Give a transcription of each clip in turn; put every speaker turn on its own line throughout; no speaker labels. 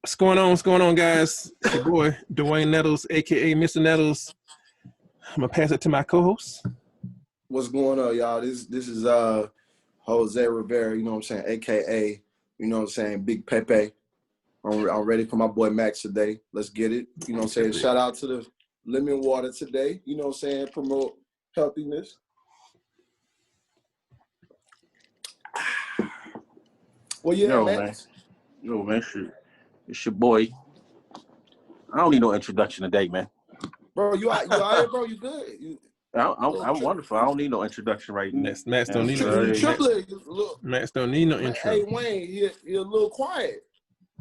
What's going on? What's going on, guys? It's your boy, Dwayne Nettles, aka Mr. Nettles. I'm gonna pass it to my co-host.
What's going on, y'all? This is Jose Rivera, you know what I'm saying, aka, you know what I'm saying, Big Pepe. I'm ready for my boy Max today. Let's get it. You know what I'm saying? Shout out to the lemon water today. You know what I'm saying? Promote healthiness. Well, yeah, Max.
Man, shit. It's your boy. I don't need no introduction today, man.
Bro, you out here, bro? You good?
I'm wonderful. I don't need no introduction right now.
Max don't need no intro. Max don't need no intro.
Hey, Wayne, you're a little quiet.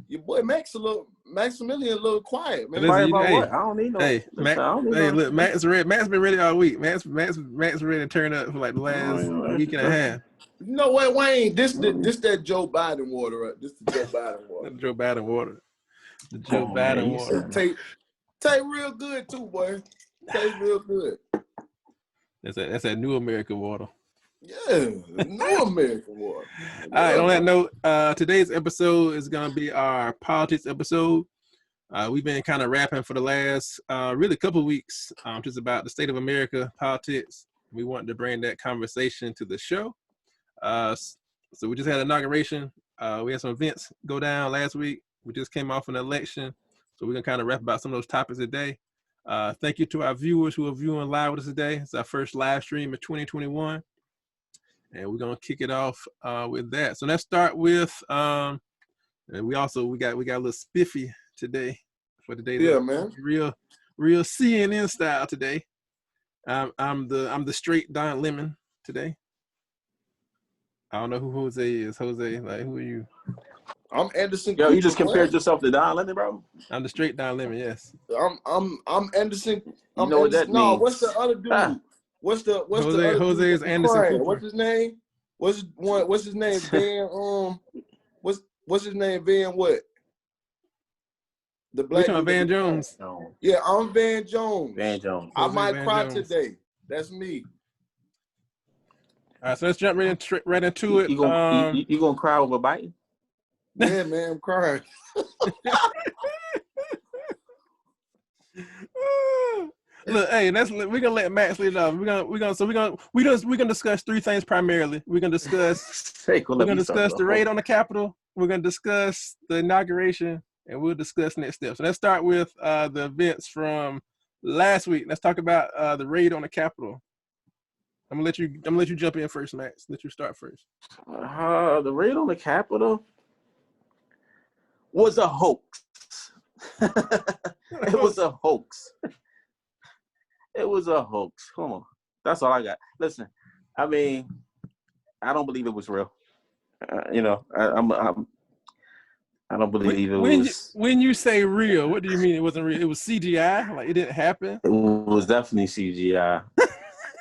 Your boy Maximilian a little quiet, man.
What? I don't need no.
Hey, look, Max been ready all week. Max ready to turn up for like the last week and a half.
You know what, Wayne? This that Joe Biden water, right? This the Joe Biden water.
The Joe Biden water. The Joe Biden water.
Taste real good too, boy. Taste real good.
That's that New America water.
Yeah, New America water.
All right, on that note, today's episode is going to be our politics episode. We've been kind of rapping for the last really couple of weeks just about the state of America, politics. We wanted to bring that conversation to the show. So we just had an inauguration. We had some events go down last week. We just came off an election. So we're going to kind of rap about some of those topics today. Thank you to our viewers who are viewing live with us today. It's our first live stream of 2021. And we're going to kick it off with that. So let's start with, and we got a little spiffy today for today.
Yeah, man.
Real CNN style today. I'm the straight Don Lemon today. I don't know who Jose is. Jose, like, who are you?
I'm Anderson.
Yo, you just compared yourself to Don Lemon, bro?
I'm the straight Don Lemon, yes.
I'm Anderson.
You know what that means?
What's the other dude? What's the other
Jose
dude
is Anderson Cooper.
What's his name? What's his name? Van what's his name? Van what? The black dude.
Van Jones.
Yeah, I'm Van Jones.
Van Jones.
I might cry today. That's me.
All right, so let's jump right into it.
You gonna cry over Biden?
Yeah, man, I'm crying.
Look, hey, we're gonna let Max lead off. We're gonna discuss three things primarily. We're gonna discuss the raid on the Capitol. We're gonna discuss the inauguration, and we'll discuss next steps. So let's start with the events from last week. Let's talk about the raid on the Capitol. I'm gonna let you jump in first, Max. Let you start first.
The raid on the Capitol was a hoax. It was a hoax. It was a hoax. Come on, that's all I got. Listen, I mean, I don't believe it was real. I don't believe it was.
When you say real, what do you mean it wasn't real? It was CGI. Like, it didn't happen.
It was definitely CGI.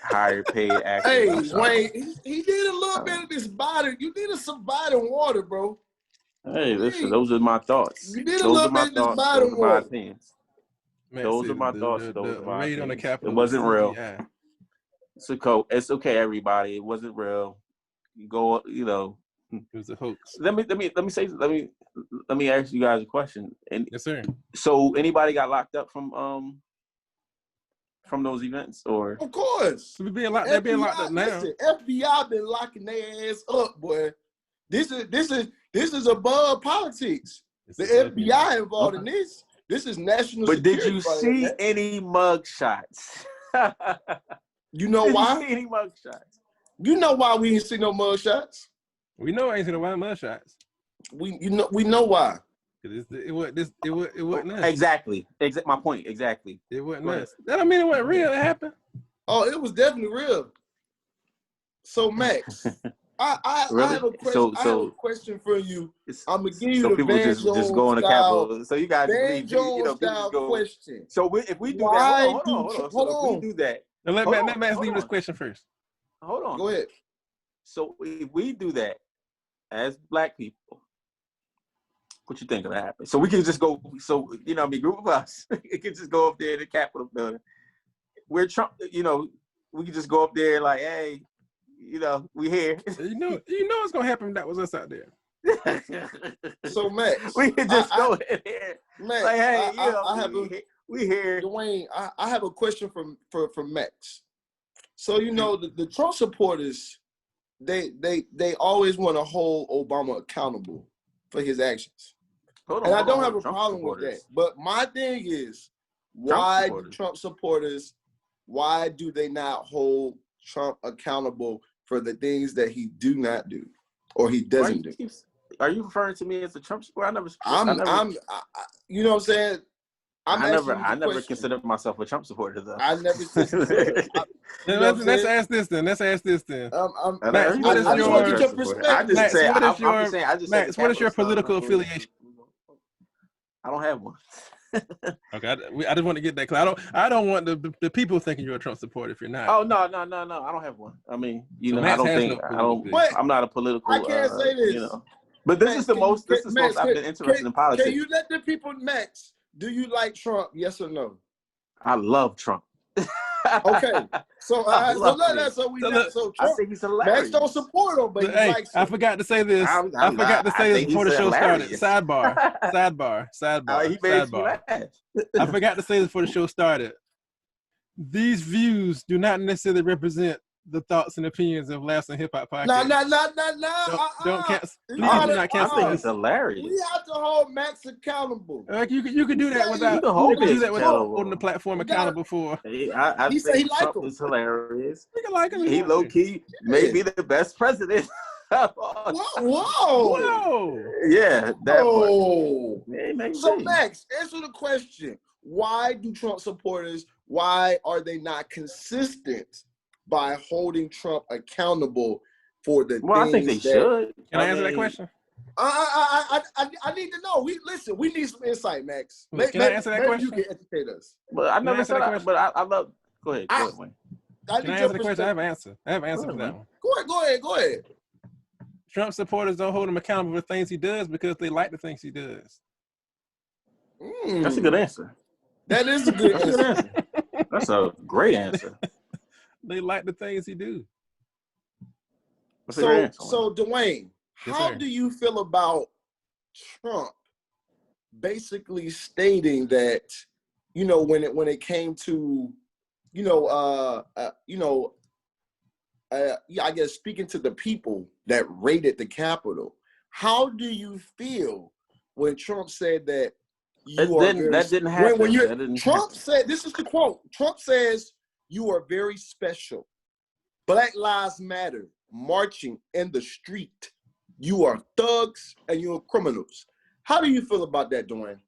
Higher paid actors.
Hey, Wayne, he did a little bit of this Biden. You needed some Biden water, bro.
Hey, listen, those are my thoughts.
You did a little bit of this Biden water.
My opinions. Those are my thoughts. Those are my opinions. On the Capitol, it wasn't real. Yeah. It's okay, everybody. It wasn't real. It
was a hoax.
Let me ask you guys a question.
Yes, sir.
So, anybody got locked up from those events, or?
Of course.
They're being locked up now.
Listen, FBI been locking their ass up, boy. This is above politics. The FBI involved in this. This is national security.
But did you see any mug shots?
You know why?
Did you see any mug shots?
You know why we ain't see no mug shots?
We know I ain't seen no mug shots.
We know why.
It wasn't us.
Exactly. My point. Exactly.
It wasn't us. That don't mean it wasn't real. It happened.
Oh, it was definitely real. So, Max, I have a question. I have a question for you. I'm gonna give you the Van Jones
just go on the Capitol. So you guys
Van Jones style question.
So if we do that, hold on. If we do that,
now let Max leave this question first.
Hold on.
Go ahead.
So if we do that as Black people, what you think gonna happen? So we can just go. So group of us, it can just go up there in the Capitol building. We're Trump. We can just go up there like, hey. We here.
You know what's gonna happen if that was us out there.
So Max,
we can just go in here.
Max,
Like, hey, we here.
Dwayne, I have a question for Max. So the Trump supporters, they always want to hold Obama accountable for his actions. And I don't have a problem with that. But my thing is, why do Trump supporters, why do they not hold Trump accountable for the things that he do not do or he doesn't do?
Are you referring to me as a Trump supporter?
You know what I'm saying?
I never considered myself a Trump supporter, though.
I never considered.
Let's ask this then. Max,
what is your perspective?
Max, what is your political affiliation?
I don't have one.
Okay, I just want to get that clear. I don't want the people thinking you're a Trump supporter if you're not.
Oh no, I don't have one. I mean, I'm not a political.
I can't say this.
But this is the most I've been interested in politics.
Can you let the people, Max? Do you like Trump? Yes or no?
I love Trump.
Okay, so Trump,
I think he's hilarious.
Max don't support him, but he likes him.
I forgot to say this. I forgot to say this before the show started. Sidebar.
He made me laugh.
I forgot to say this before the show started. These views do not necessarily represent the thoughts and opinions of Last and HipHop podcast.
No.
Don't cancel. Please do not cancel.
I think it's hilarious.
We have to hold Max accountable.
You can do that without holding the platform accountable for.
He said he liked him. It's hilarious. He low key may be the best president.
Whoa!
Yeah, that.
Whoa! So Max, answer the question: why do Trump supporters? Why are they not consistent by holding Trump accountable for the things
I think they should.
Can I answer that question?
I need to know. We need some insight, Max.
Can I answer that question?
You can educate us.
But I never said that. But I love. Go ahead, Wayne.
Can I answer the question? I have an answer. For that one.
Go ahead.
Trump supporters don't hold him accountable for things he does because they like the things he does.
That's a good answer.
That is a good answer.
That's a great answer.
They like the things he do.
So Dwayne, how do you feel about Trump basically stating that, when it came to, I guess speaking to the people that raided the Capitol, how do you feel when Trump said that
that didn't happen?
Trump said, this is the quote, Trump says, "You are very special. Black Lives Matter, marching in the street. You are thugs and you are criminals." How do you feel about that, Dwayne?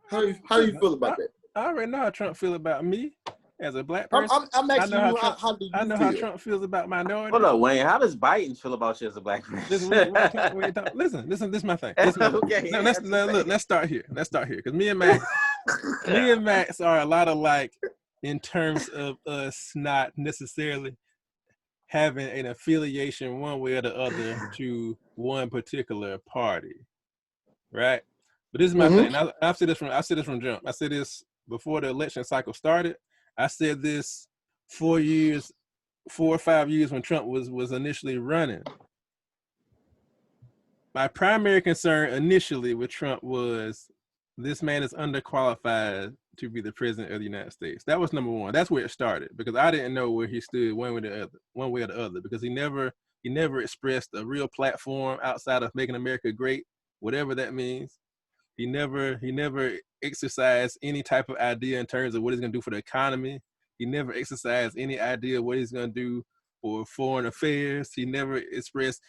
How do you feel about that?
I already know how Trump feel about me as a black person.
I'm asking you, how do you feel?
I know how Trump feels about minorities.
Hold on, Wayne. How does Biden feel about you as a black person?
Listen, this is my thing. Okay. Let's start here. Because me and Max are a lot alike in terms of us not necessarily having an affiliation one way or the other to one particular party, right? But this is my thing. I've said this from jump. I said this before the election cycle started. I said this 4 or 5 years when Trump was initially running. My primary concern initially with Trump was this man is underqualified to be the president of the United States. That was number one. That's where it started, because I didn't know where he stood one way or the other, because he never expressed a real platform outside of making America great, whatever that means. He never exercised any type of idea in terms of what he's going to do for the economy. He never exercised any idea what he's going to do for foreign affairs. He never expressed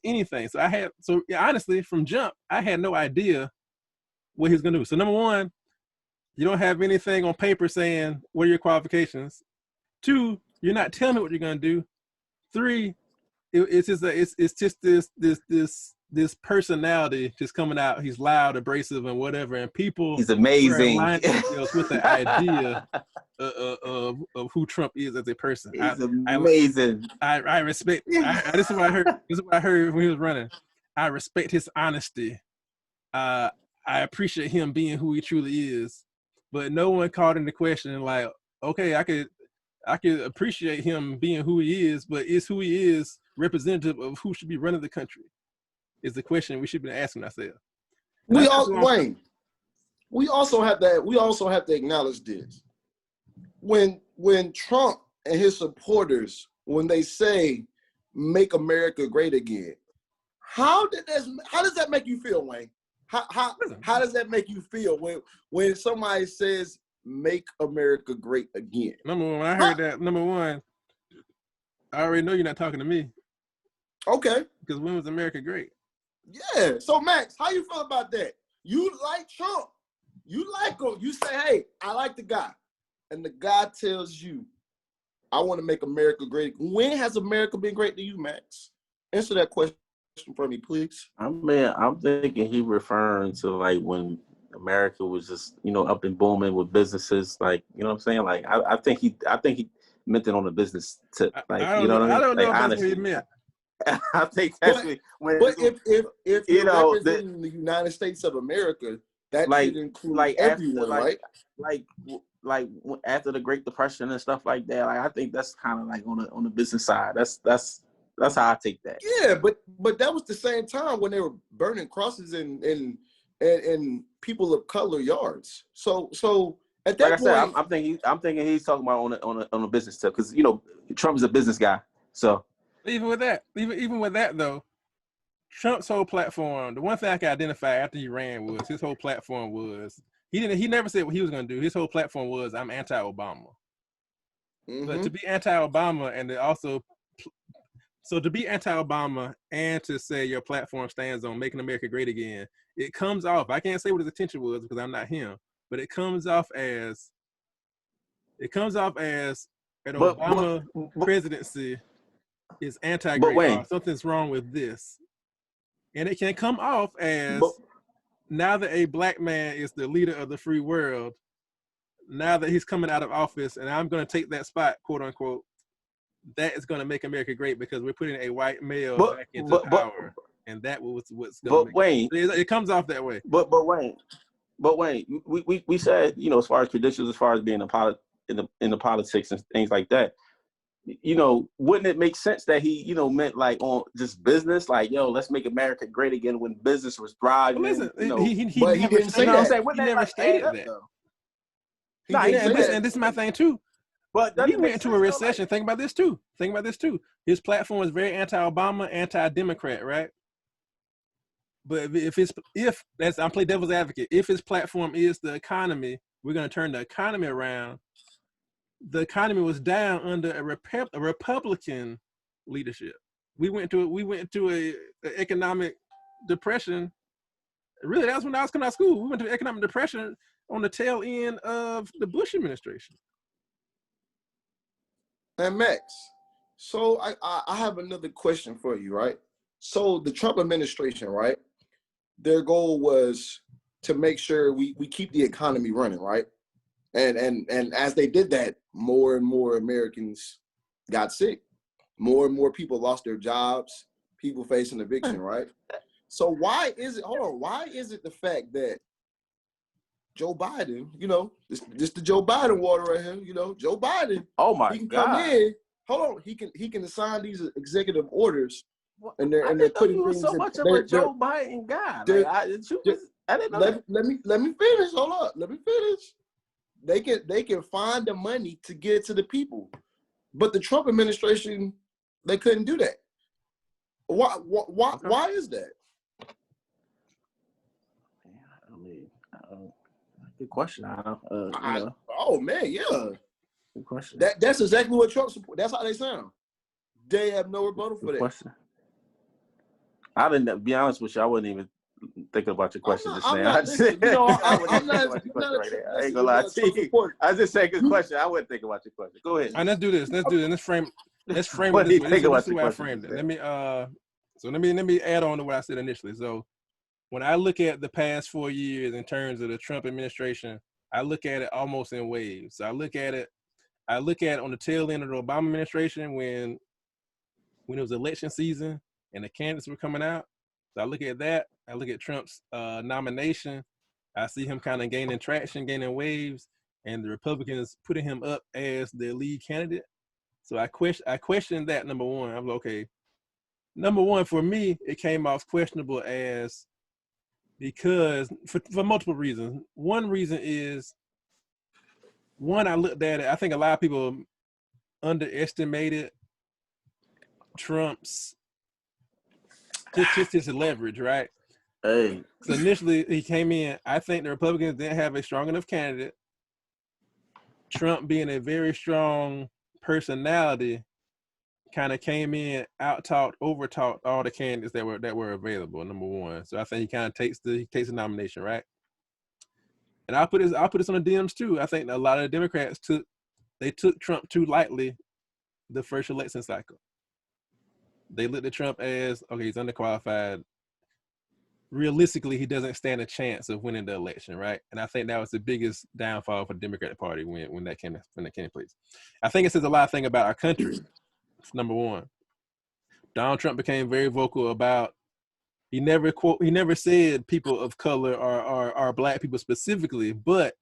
anything. So honestly, from jump, I had no idea what he's going to do. So number one, you don't have anything on paper saying what are your qualifications. 2, you're not telling me what you're going to do. 3, it's just this personality just coming out. He's loud, abrasive, and whatever, and people.
He's amazing.
Align themselves with the idea of who Trump is as a person.
He's amazing.
I respect. This is what I heard. This is what I heard when he was running. I respect his honesty. I appreciate him being who he truly is. But no one called into question like, okay, I could appreciate him being who he is, but is who he is representative of who should be running the country? is the question we should be asking ourselves.
Wayne, we also have to acknowledge this. When Trump and his supporters, when they say "Make America Great Again," how does that make you feel, Wayne? How does that make you feel when somebody says "Make America Great Again"?
Number one, when I heard that, number one, I already know you're not talking to me.
Okay.
Because when was America great?
Yeah. So Max, how you feel about that? You like Trump. You like him. You say, hey, I like the guy. And the guy tells you, I want to make America great. When has America been great to you, Max? Answer that question for me, please.
I'm thinking he referring to like when America was just, up and booming with businesses, like, you know what I'm saying? Like, I think he meant it on the business tip. Like,
I
you know what I mean?
I don't know
like,
if
honestly,
that's what he meant.
I think that's when.
But if you're representing the United States of America, that should include everyone, right?
Like after the Great Depression and stuff like that. Like, I think that's kind of like on the business side. That's how I take that.
Yeah, but that was the same time when they were burning crosses in people of color yards. So at that point,
I said, I'm thinking he's talking about on a business tip, because Trump is a business guy. So
even with that though, Trump's whole platform, the one thing I can identify after he ran was his whole platform was he never said what he was going to do. His whole platform was I'm anti-Obama. Mm-hmm. But to be anti-Obama and to be anti-Obama and to say your platform stands on making America great again, it comes off. I can't say what his intention was because I'm not him, but it comes off as an Obama presidency is anti-great. Something's wrong with this. And it can come off as now that a black man is the leader of the free world, now that he's coming out of office and I'm going to take that spot, quote unquote, that is going to make America great because we're putting a white male back into power. And that was what's going to make it comes off that way.
But Wayne, we said, as far as credentials, as far as being in the politics and things like that, wouldn't it make sense that he, meant like on just business, like, let's make America great again when business was thriving?
Well, listen,
he
never
said that.
He never stated that. And this is my thing too. But he went into a recession. Think about this too. His platform was very anti-Obama, anti-Democrat, right? But I'm playing devil's advocate. If his platform is the economy, we're going to turn the economy around. The economy was down under a Republican leadership. We went to a economic depression. Really, that's when I was coming out of school. We went to economic depression on the tail end of the Bush administration.
And Max, so I have another question for you, right? So the Trump administration, right? Their goal was to make sure we keep the economy running, right? And as they did that, more and more Americans got sick. More and more people lost their jobs, people facing eviction, right? So why is it the fact that Joe Biden, this the Joe Biden water right here, Joe Biden,
he can
come in, he can assign these executive orders, and they're putting things
so much of a Joe Biden guy. I didn't know that.
Let me finish. Hold up. Let me finish. They can find the money to get it to the people, but the Trump administration, they couldn't do that. Why is that?
I mean, good question.
Oh man, yeah.
Good question.
That's exactly what Trump support. That's how they sound. They have no rebuttal for that.
Question. I didn't. Be honest with you, I wasn't even thinking about your question just now. I ain't gonna lie to you. I just say good question. I wasn't thinking about your question. Go ahead.
All right, let's do this. Let's frame it this way. This is the way I framed it. Let me add on to what I said initially. So when I look at the past 4 years in terms of the Trump administration, I look at it almost in waves. So I look at it on the tail end of the Obama administration when it was election season and the candidates were coming out. So I look at that. I look at Trump's nomination. I see him kind of gaining traction, gaining waves, and the Republicans putting him up as their lead candidate. So I question that, number one. I'm like, okay, number one, for me, it came off questionable because for multiple reasons. One reason is, I looked at it, I think a lot of people underestimated Trump's just his leverage, right?
Hey,
So initially he came in, I think the Republicans didn't have a strong enough candidate. Trump, being a very strong personality, kind of came in, out-talked, over-talked all the candidates that were available. Number one, so I think he kind of takes the nomination, right? And I'll put this on the Dems too. I think a lot of the Democrats took Trump too lightly the first election cycle. They looked at Trump as, okay, he's underqualified. Realistically, he doesn't stand a chance of winning the election, right? And I think that was the biggest downfall for the Democratic Party when that came in place. I think it says a lot of things about our country. Number one, Donald Trump became very vocal about, he never said people of color or black people specifically, but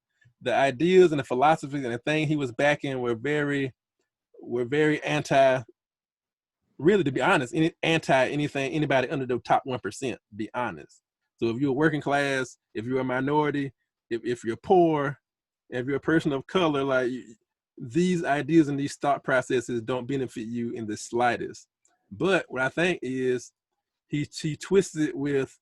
the ideas and the philosophies and the thing he was backing were very anti, really, to be honest, anybody under the top 1%, to be honest. So if you're working class, if you're a minority, if you're poor, if you're a person of color, like, these ideas and these thought processes don't benefit you in the slightest. But what I think is he twists it with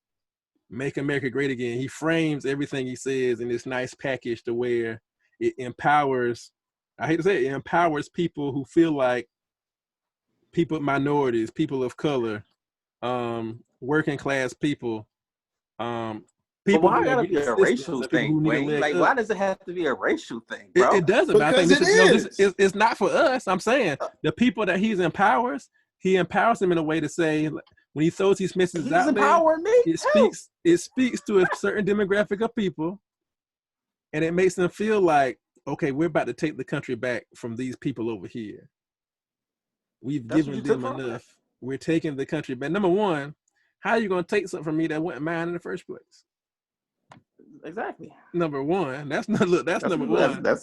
"Make America Great Again." He frames everything he says in this nice package to where it empowers, I hate to say it empowers people who feel like people, minorities, people of color, working class people,
but
people
why
who are
gotta be
getting
a
systems,
racial
and people
thing,
who need a
Wayne?
leg
Like,
up.
why does it have to be a racial thing, bro?
It doesn't, but I think
Because
it's not for us. I'm saying the people that he empowers them in a way to say, when he throws these messages
He's
out there,
empowering me too.
it speaks to a certain demographic of people, and it makes them feel like, okay, we're about to take the country back from these people over here. We've
That's what
given
you
them
took from it?
enough. We're taking the country back. Number one, how are you going to take something from me that wasn't mine in the first place?
Exactly.
Number one, that's number one.
That's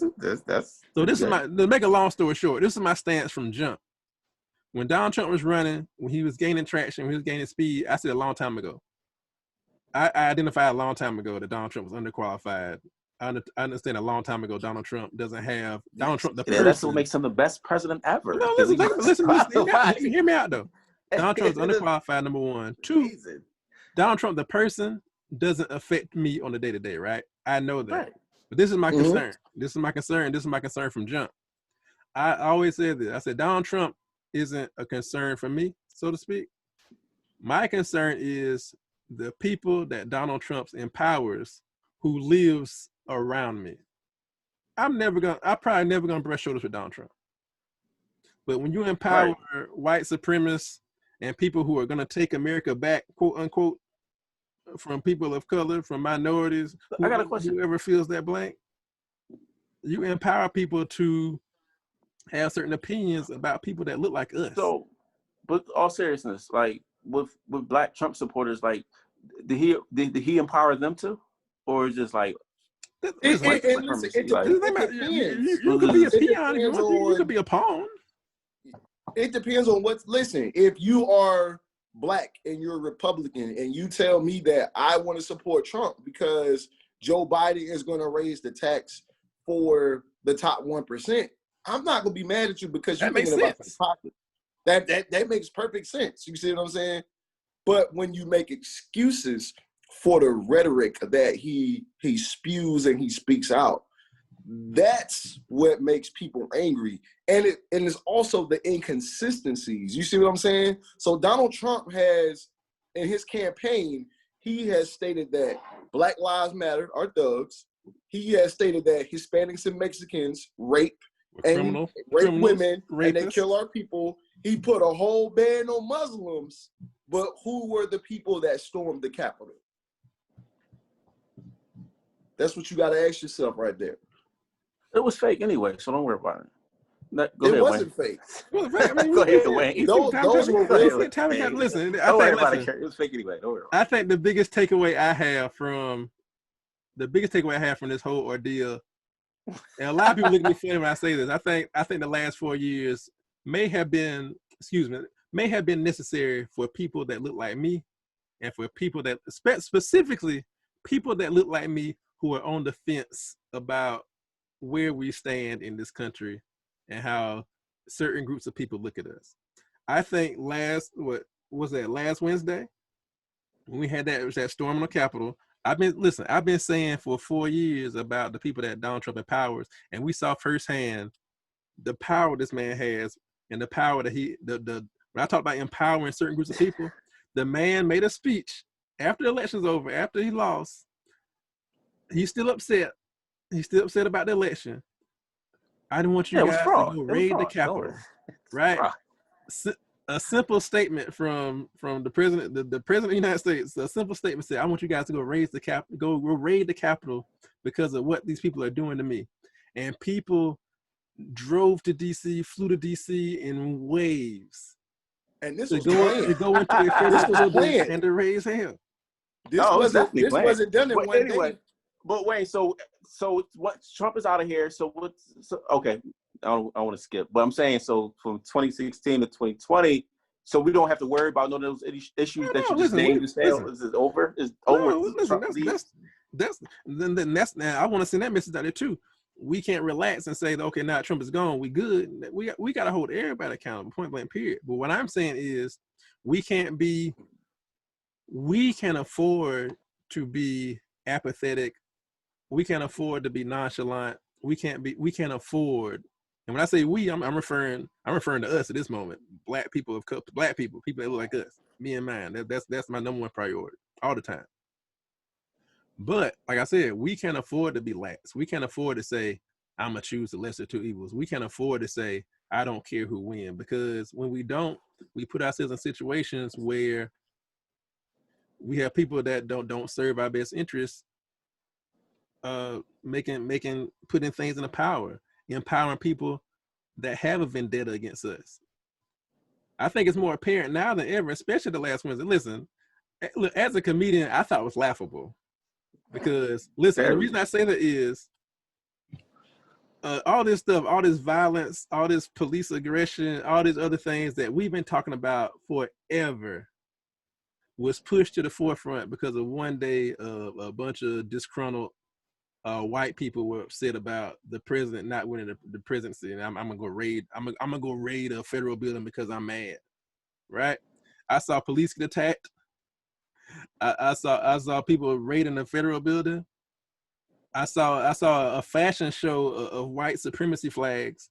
So this is to make a long story short, this is my stance from jump. When Donald Trump was running, when he was gaining traction, when he was gaining speed, I said a long time ago. I identified a long time ago that Donald Trump was underqualified. I understand a long time ago Donald Trump the person.
That's what makes him the best president ever.
No, listen. Hear me out though. Donald Trump's underqualified, number one. Two, Donald Trump the person doesn't affect me on the day-to-day, right? I know that.
Right.
But this is my concern. This is my concern from jump. I always said this. I said Donald Trump isn't a concern for me, so to speak. My concern is the people that Donald Trump empowers who lives around me. I'm probably never gonna brush shoulders with Donald Trump. But when you empower white supremacists and people who are gonna take America back, quote unquote, from people of color, from minorities,
I got a question.
Whoever feels that blank, you empower people to have certain opinions about people that look like us.
So, but all seriousness, like with black Trump supporters, like did he empower them too, or is just like
it depends.
You could be a peon if you want to. You could be a pawn.
It depends on what's. Listen, if you are black and you're a Republican and you tell me that I want to support Trump because Joe Biden is going to raise the tax for the top 1%, I'm not going to be mad at you because you're thinking about the pocket. That makes perfect sense. You see what I'm saying? But when you make excuses for the rhetoric that he spews and he speaks out, that's what makes people angry. And it's also the inconsistencies. You see what I'm saying? So Donald Trump has, in his campaign, he has stated that Black Lives Matter are thugs. He has stated that Hispanics and Mexicans rape women, rapists, and they kill our people. He put a whole ban on Muslims, but who were the people that stormed the Capitol? That's what you got to ask yourself right there.
It was fake anyway, so don't worry about it.
It wasn't fake.
Go ahead, Wayne.
Those were real.
Listen,
don't worry about it. It was fake anyway. Don't worry about it.
I think the biggest takeaway I have from this whole ordeal, and a lot of people look at me funny when I say this. I think the last 4 years may have been may have been necessary for people that look like me, and for people that, specifically people that look like me, who are on the fence about where we stand in this country and how certain groups of people look at us. I think last Wednesday, when we had that storm on the Capitol, I've been saying for 4 years about the people that Donald Trump empowers, and we saw firsthand the power this man has, and the power that when I talk about empowering certain groups of people, the man made a speech after the election's over, after he lost. He's still upset. He's still upset about the election. I didn't want you guys to go raid the Capitol, right? A simple statement from the president, the president of the United States. A simple statement said, "I want you guys to go raid the Capitol because of what these people are doing to me." And people drove to DC, flew to DC in waves,
and this
to
was
go into a federal building and to raise hell.
This wasn't done in one day.
But wait, so what? Trump is out of here. So what's okay? I want to skip, but I'm saying so from 2016 to 2020. So we don't have to worry about none of those issues that you just named. Is it over? Is over?
No, listen, that's now. I want to send that message out there too. We can't relax and say, okay, now Trump is gone, we good. We got to hold everybody accountable, point blank, period. But what I'm saying is, we can afford to be apathetic. We can't afford to be nonchalant. We can't afford. And when I say we, I'm referring to us at this moment. Black people people that look like us, me and mine. That's my number one priority all the time. But like I said, we can't afford to be lax. We can't afford to say, I'm gonna choose the lesser two evils. We can't afford to say, I don't care who wins, because when we don't, we put ourselves in situations where we have people that don't serve our best interests, putting things into power, empowering people that have a vendetta against us. I think it's more apparent now than ever, especially the last Wednesday. Listen, look, as a comedian, I thought it was laughable. Because listen, the reason I say that is all this stuff, all this violence, all this police aggression, all these other things that we've been talking about forever was pushed to the forefront because of one day a bunch of disgruntled white people were upset about the president not winning the presidency, and I'm gonna go raid. I'm gonna go raid a federal building because I'm mad. Right? I saw police get attacked. I saw people raiding a federal building. I saw a fashion show of white supremacy flags.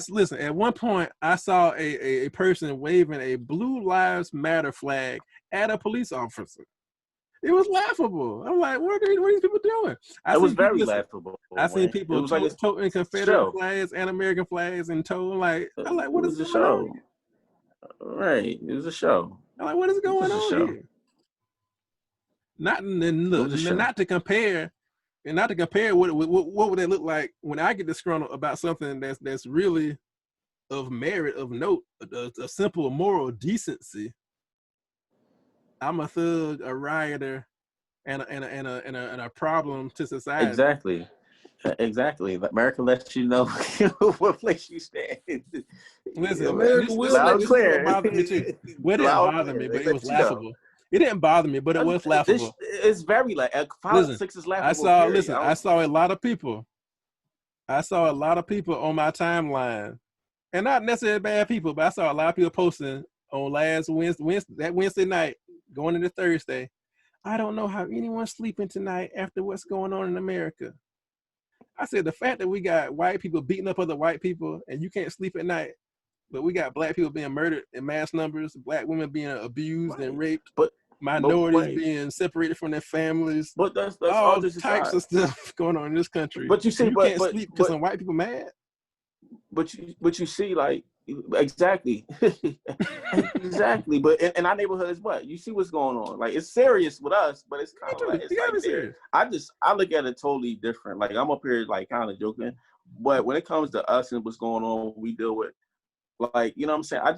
Listen, at one point I saw a person waving a Blue Lives Matter flag at a police officer. It was laughable. I'm like, what are these people doing?
It was very laughable.
I seen people toting Confederate flags and American flags and toting I'm like, what is this show?
Right, it was a show.
I'm like, what is going on here? Not to compare what would it look like when I get disgruntled about something that's really of merit, of note, a simple moral decency. I'm a thug, a rioter, and a problem to society.
Exactly. America lets you know what place you stand.
Listen,
America
this bothered me too. Well, it didn't bother me, but it was laughable. It didn't bother me, but it was laughable.
It's very politics is laughable.
I saw a lot of people. I saw a lot of people on my timeline, and not necessarily bad people, but I saw a lot of people posting on last Wednesday night, going into Thursday. I don't know how anyone's sleeping tonight after what's going on in America. I said, the fact that we got white people beating up other white people and you can't sleep at night, but we got black people being murdered in mass numbers, black women being abused and raped, minorities being separated from their families.
But that's
all types of stuff going on in this country.
But you see,
you can't sleep because some white people mad.
But you see, exactly. Exactly. But in our neighborhood is what? You see what's going on. It's serious with us, but it's kind of serious. I look at it totally different. I'm up here kind of joking. But when it comes to us and what's going on, we deal with you know what I'm saying? I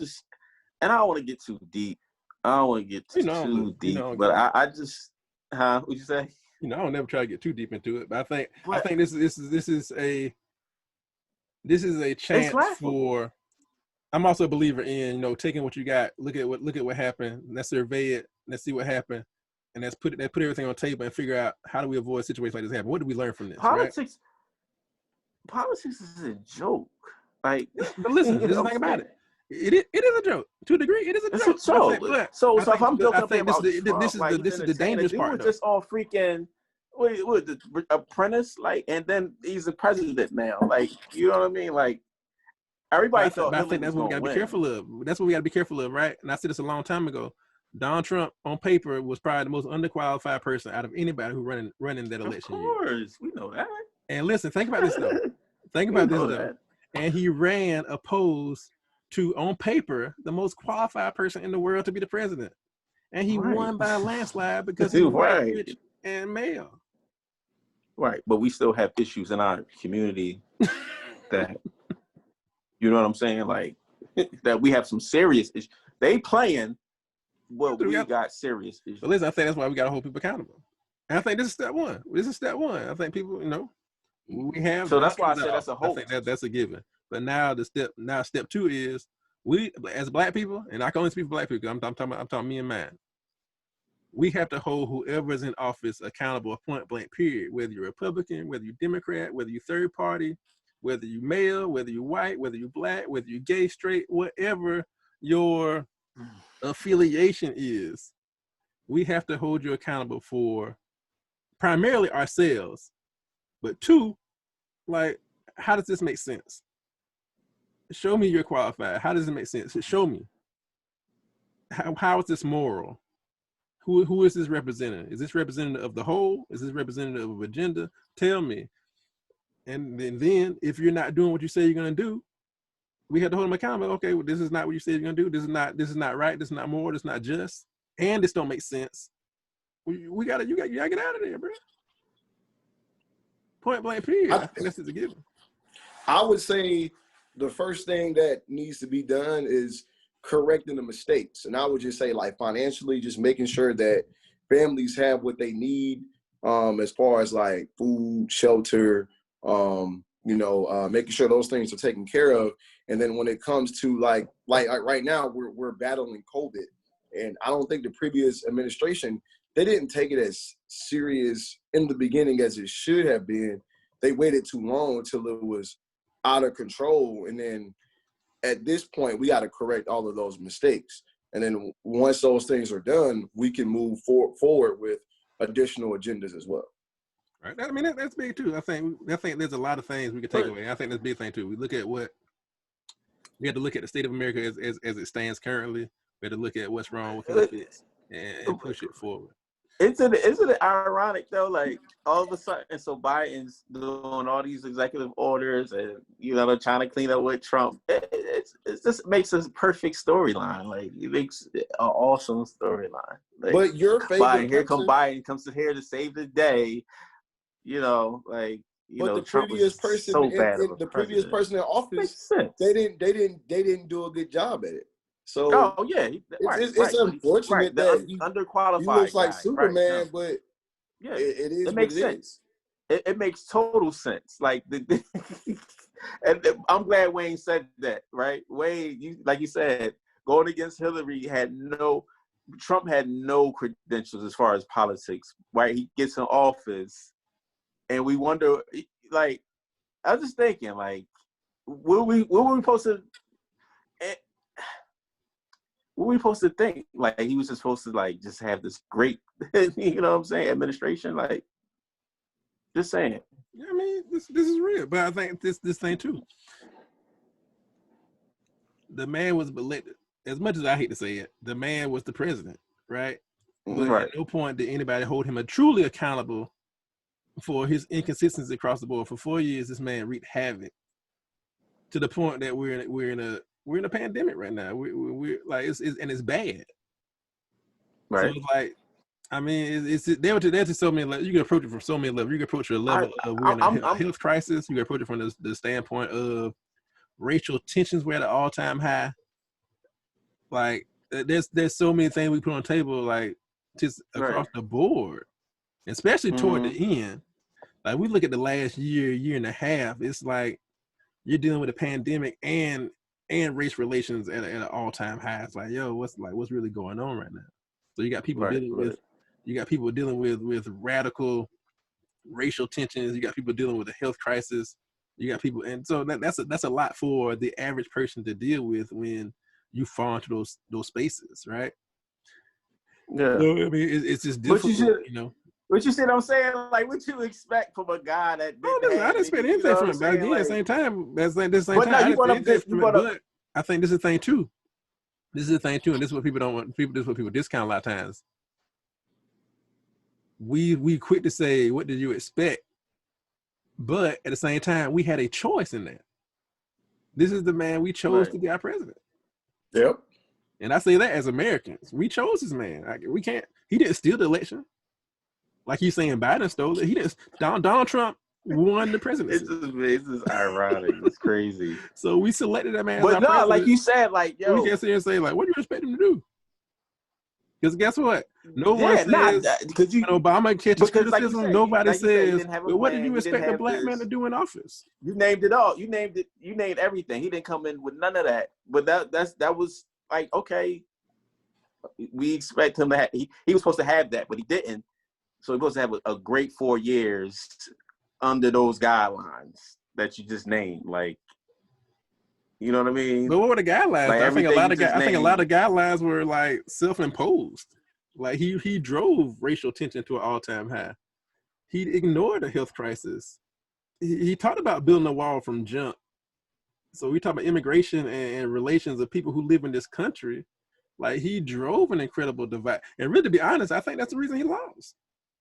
don't want to get too deep. I don't want to get too deep. But I just what'd you say?
I don't never try to get too deep into it. But I think this is a chance for I'm also a believer in, you know, taking what you got, look at what happened, let's survey it, let's see what happened, and let's put everything on the table and figure out how do we avoid situations like this happen. What do we learn from this?
Politics is a joke. Like,
but listen, this is the thing about it. It is a joke to a degree. It is a joke.
It's a joke. So if I'm joking about
this is the dangerous part.
Dude was just all freaking what the apprentice, like, and then he's the president now. Like, you know what I mean? Like, everybody thought.
I think that's what we got to be careful of. That's what we got to be careful of, right? And I said this a long time ago. Donald Trump, on paper, was probably the most underqualified person out of anybody who running that election.
Of course, we know that.
And listen, think about this though. Think about this though. And he ran opposed to, on paper, the most qualified person in the world to be the president. And he won by a landslide because he was white, rich, and male.
Right, but we still have issues in our community that, you know what I'm saying? Like, that we have some serious issues. They playing, but we got serious issues.
But listen, I think that's why we got to hold people accountable. And I think this is step one. I think people, you know, we have.
So that's why I said that's a hope.
I think that's a given. But now step two is we, as Black people, and I can only speak for Black people. I'm talking me and mine. We have to hold whoever is in office accountable, point blank, period. Whether you're Republican, whether you're Democrat, whether you're third party, whether you're male, whether you're white, whether you're Black, whether you're gay, straight, whatever your affiliation is, we have to hold you accountable for primarily ourselves. But two, like, how does this make sense? Show me you're qualified. How does it make sense? Show me. How is this moral? Who is this representing? Is this representative of the whole? Is this representative of agenda? Tell me. And then if you're not doing what you say you're gonna do, we have to hold them accountable. Okay, well, this is not what you said you're gonna do. This is not right. This is not moral. This is not just. And this don't make sense. You gotta get out of there, bro. Point blank, period. I think that's a given.
I would say the first thing that needs to be done is correcting the mistakes. And I would just say, like, financially, just making sure that families have what they need, as far as like food, shelter, making sure those things are taken care of. And then when it comes to like right now, we're battling COVID. And I don't think the previous administration, they didn't take it as serious in the beginning as it should have been. They waited too long until it was out of control. And then at this point, we got to correct all of those mistakes. And then once those things are done, we can move forward with additional agendas as well.
Right. I mean, that's big too. I think there's a lot of things we could take away. I think that's a big thing too. We have to look at the state of America as it stands currently. We have to look at what's wrong with it and push it forward.
Isn't it ironic though? Like, all of a sudden, so Biden's doing all these executive orders, and they're trying to clean up with Trump. It just makes a perfect storyline. Like, it makes an awesome storyline. Like,
but your favorite
Biden, here come Biden, comes here to save the day.
The
Trump
previous person,
so bad
the previous person in office, they didn't do a good job at it. So it's unfortunate that
underqualified.
He looks like Superman, but it is.
It makes sense. It makes total sense. Like and I'm glad Wayne said that. Right, Wayne, like you said, going against Hillary Trump had no credentials as far as politics. Right, he gets in office, and we wonder. Like, I was just thinking, like, what were we supposed to? What were we supposed to think? Like, he was just supposed to, like, just have this great, you know what I'm saying, administration? Like, just saying.
Yeah, I mean, this is real. But I think this thing, too. The man was elected. As much as I hate to say it, the man was the president, right? But at no point did anybody hold him truly accountable for his inconsistencies across the board. For 4 years, this man wreaked havoc to the point that we're in a pandemic right now. We're like, it's bad.
Right.
So it's like, I mean, there's just so many levels. You can approach it from so many levels. You can approach a level of we're in a health crisis. You can approach it from the standpoint of racial tensions. We're at an all-time high. Like, there's so many things we put on the table, like, just across the board, especially toward the end. Like, we look at the last year and a half, it's like you're dealing with a pandemic and and race relations at an all-time high. It's like, yo, what's really going on right now? So you got people dealing with radical racial tensions. You got people dealing with a health crisis. You got people, and so that's a lot for the average person to deal with when you fall into those spaces, right?
Yeah.
So, I mean, it's just difficult, you know.
But you see what I'm saying? Like, what you expect from a guy that didn't
I didn't expect anything from him. But again, at the same time, I didn't expect anything from it. But I think this is the thing too. This is the thing too, and this is what people don't want. This is what people discount a lot of times. We quick to say, what did you expect? But at the same time, we had a choice in that. This is the man we chose to be our president.
Yep.
And I say that as Americans, we chose this man. We can't. He didn't steal the election, like he's saying Biden stole it. He didn't. Donald Trump won the presidency.
It's just ironic. It's crazy.
So we selected that man.
But no, president. Like you said, like yo,
we can't sit here and say like, what do you expect him to do? Because guess what? No one says because Obama catches criticism. Like nobody says, well, what did you expect a black man to do in office?
You named it all. You named it. You named everything. He didn't come in with none of that. But that was like, okay, we expect him to have. He was supposed to have that, but he didn't. So he was supposed to have a great 4 years under those guidelines that you just named, like. You know what I mean?
But what were the guidelines? Like I think a lot of guidelines were like self-imposed. Like he drove racial tension to an all-time high. He ignored a health crisis. He talked about building a wall from jump. So we talk about immigration and relations of people who live in this country. Like he drove an incredible divide. And really, to be honest, I think that's the reason he lost.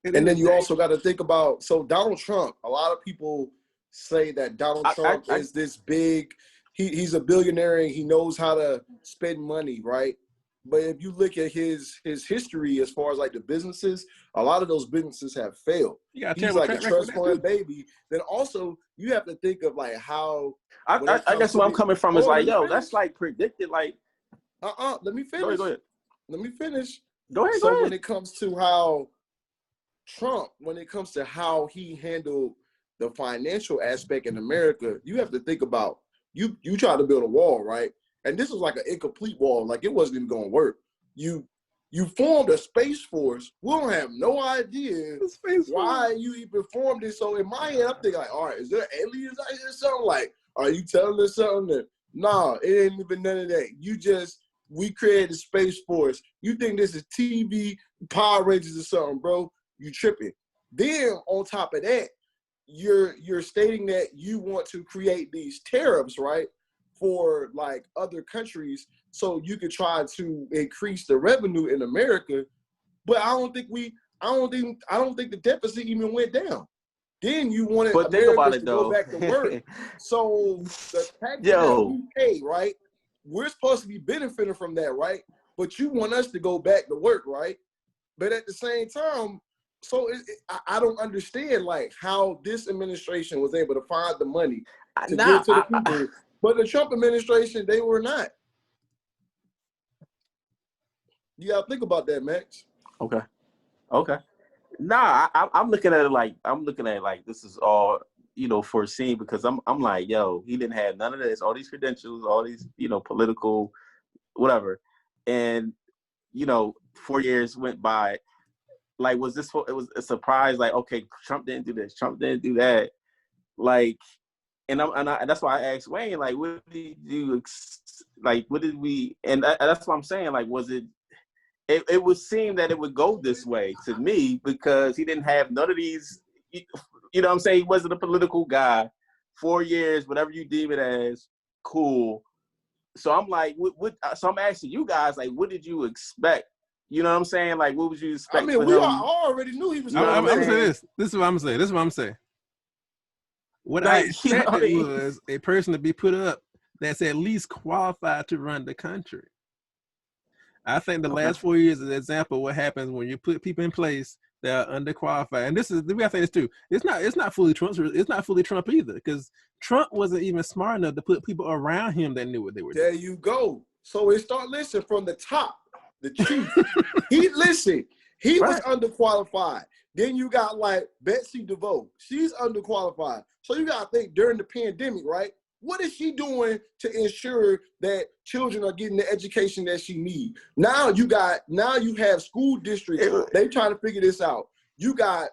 And then you also got to think about, so Donald Trump, a lot of people say that Donald Trump is this big, he's a billionaire and he knows how to spend money, right? But if you look at his history as far as like the businesses, a lot of those businesses have failed. He's like a trust fund baby. Then also you have to think of like how
I guess where I'm coming from is like, yo, that's like predicted. Like,
let me finish.
Go ahead.
Let me finish.
Go ahead.
When it comes to how Trump, when it comes to how he handled the financial aspect in America, you have to think about you try to build a wall, right? And this was like an incomplete wall, like it wasn't even going to work. You formed a space force. We don't have no idea why you even formed it. So in my head, I'm thinking like, all right, is there aliens out here or something? Like, are you telling us something? That, nah, it ain't even none of that. We created a space force. You think this is TV, Power Rangers or something, bro? You tripping. Then on top of that, you're stating that you want to create these tariffs, right, for like other countries, so you could try to increase the revenue in America. But I don't think the deficit even went down. Then you wanted Americans to go back to work. So the tax that we pay, right? We're supposed to be benefiting from that, right? But you want us to go back to work, right? But at the same time, so I don't understand like how this administration was able to find the money to give to the people, but the Trump administration, they were not. You gotta think about that, Max.
Okay. Nah, I'm looking at it like this is all foreseen, because I'm like, yo, he didn't have none of this, all these credentials, all these political whatever, and 4 years went by. Like, it was a surprise. Like, okay, Trump didn't do this, Trump didn't do that. Like, and that's why I asked Wayne, like, what did he do? Like, what did we? And that's what I'm saying. Like, was it? It would seem that it would go this way to me, because he didn't have none of these. You know what I'm saying? He wasn't a political guy. 4 years, whatever you deem it as, cool. So I'm like, so I'm asking you guys, like, what did you expect? You know what I'm saying? Like, what would you expect? I mean,
we already knew he was.
I'm saying this. This is what I'm saying. What I expected was a person to be put up that's at least qualified to run the country. I think the last 4 years is an example of what happens when you put people in place that are underqualified. And this is the way I think this too. It's not fully Trump. It's not fully Trump either, because Trump wasn't even smart enough to put people around him that knew what they were doing.
There you go. So it start listening from the top. The chief, he was underqualified. Then you got like Betsy DeVoe, she's underqualified. So you gotta think during the pandemic, right? What is she doing to ensure that children are getting the education that she need? Now you have school districts. They trying to figure this out. You got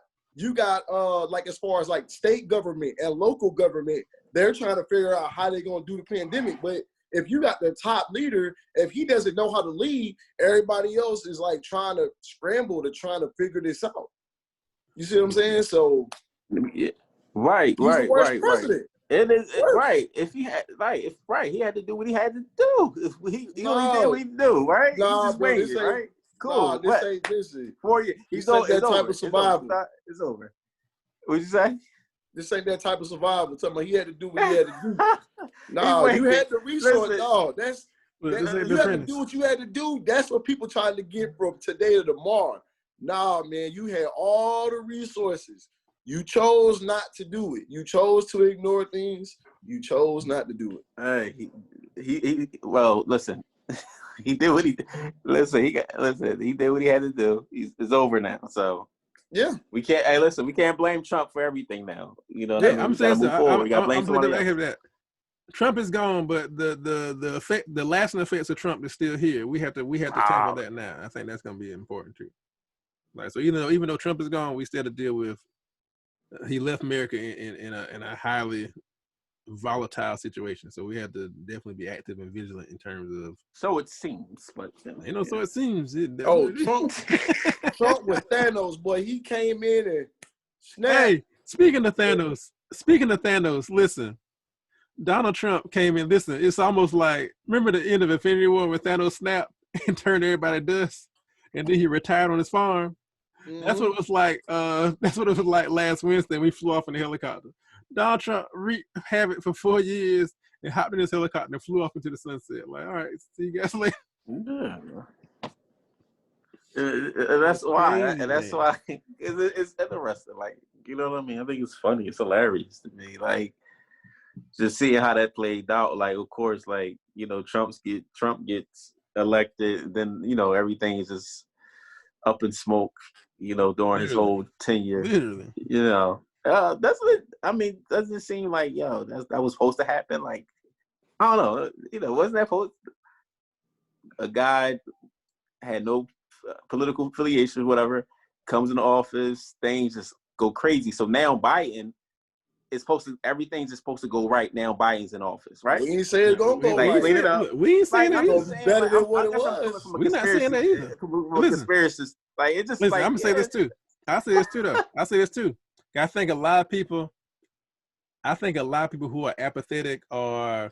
like as far as like state government and local government, they're trying to figure out how they're gonna do the pandemic. But if you got the top leader, if he doesn't know how to lead, everybody else is like trying to scramble to trying to figure this out. You see what I'm saying? So
yeah. Right.
President.
It is right. If he had he had to do what he had to do. If he did what he do, right?
Nah,
He's just
bro,
waiting, right? Cool.
Nah, this ain't
4 years.
This ain't that type of survival.
It's over. What'd you say?
This ain't that type of survival. Talking about he had to do what he had to do. No, you had the resource. No, you had to do what you had to do. That's what people trying to get from today to tomorrow. Nah, man, you had all the resources. You chose not to do it. You chose to ignore things. You chose not to do it.
Hey, he well, listen. He did what he he did what he had to do. It's over now. So
yeah,
we can't blame Trump for everything now. You know, what I mean?
I'm saying
we gotta blame somebody else.
that. Trump is gone, but the effect, the lasting effects of Trump is still here. We have to tackle that now. I think that's gonna be important too. Like, so even though Trump is gone, we still have to deal with. He left America in a highly volatile situation, so we have to definitely be active and vigilant in terms of.
So it seems, but
so it seems.
Trump with Thanos, boy, he came in and snapped.
Hey, speaking of Thanos, listen, Donald Trump came in. Listen, it's almost like, remember the end of Infinity War where Thanos snapped and turned everybody to dust, and then he retired on his farm. Mm-hmm. That's what it was like. That's what it was like last Wednesday. We flew off in the helicopter. Donald Trump wreaked havoc for 4 years and hopped in his helicopter and flew off into the sunset. Like, all right, see you guys later.
Yeah. That's why, and that's why it's interesting. Like, you know what I mean? I think it's funny. It's hilarious to me. Like, just seeing how that played out. Like, of course, like, you know, Trump gets elected, then, you know, everything is just up in smoke, you know, during his whole tenure.
Literally.
You know, that's what I mean. Doesn't it seem like, that was supposed to happen? Like, I don't know. You know, wasn't that supposed? A guy had no political affiliation, whatever, comes into office, things just go crazy. So now Biden is everything's just supposed to go right now. Biden's in office, right?
We ain't saying it's gonna go right.
We ain't saying that either.
Better than what it was.
We're not saying that either.
Conspiracies. Like, it just.
Listen,
like,
I'm gonna say this too. I say this too. I think a lot of people who are apathetic or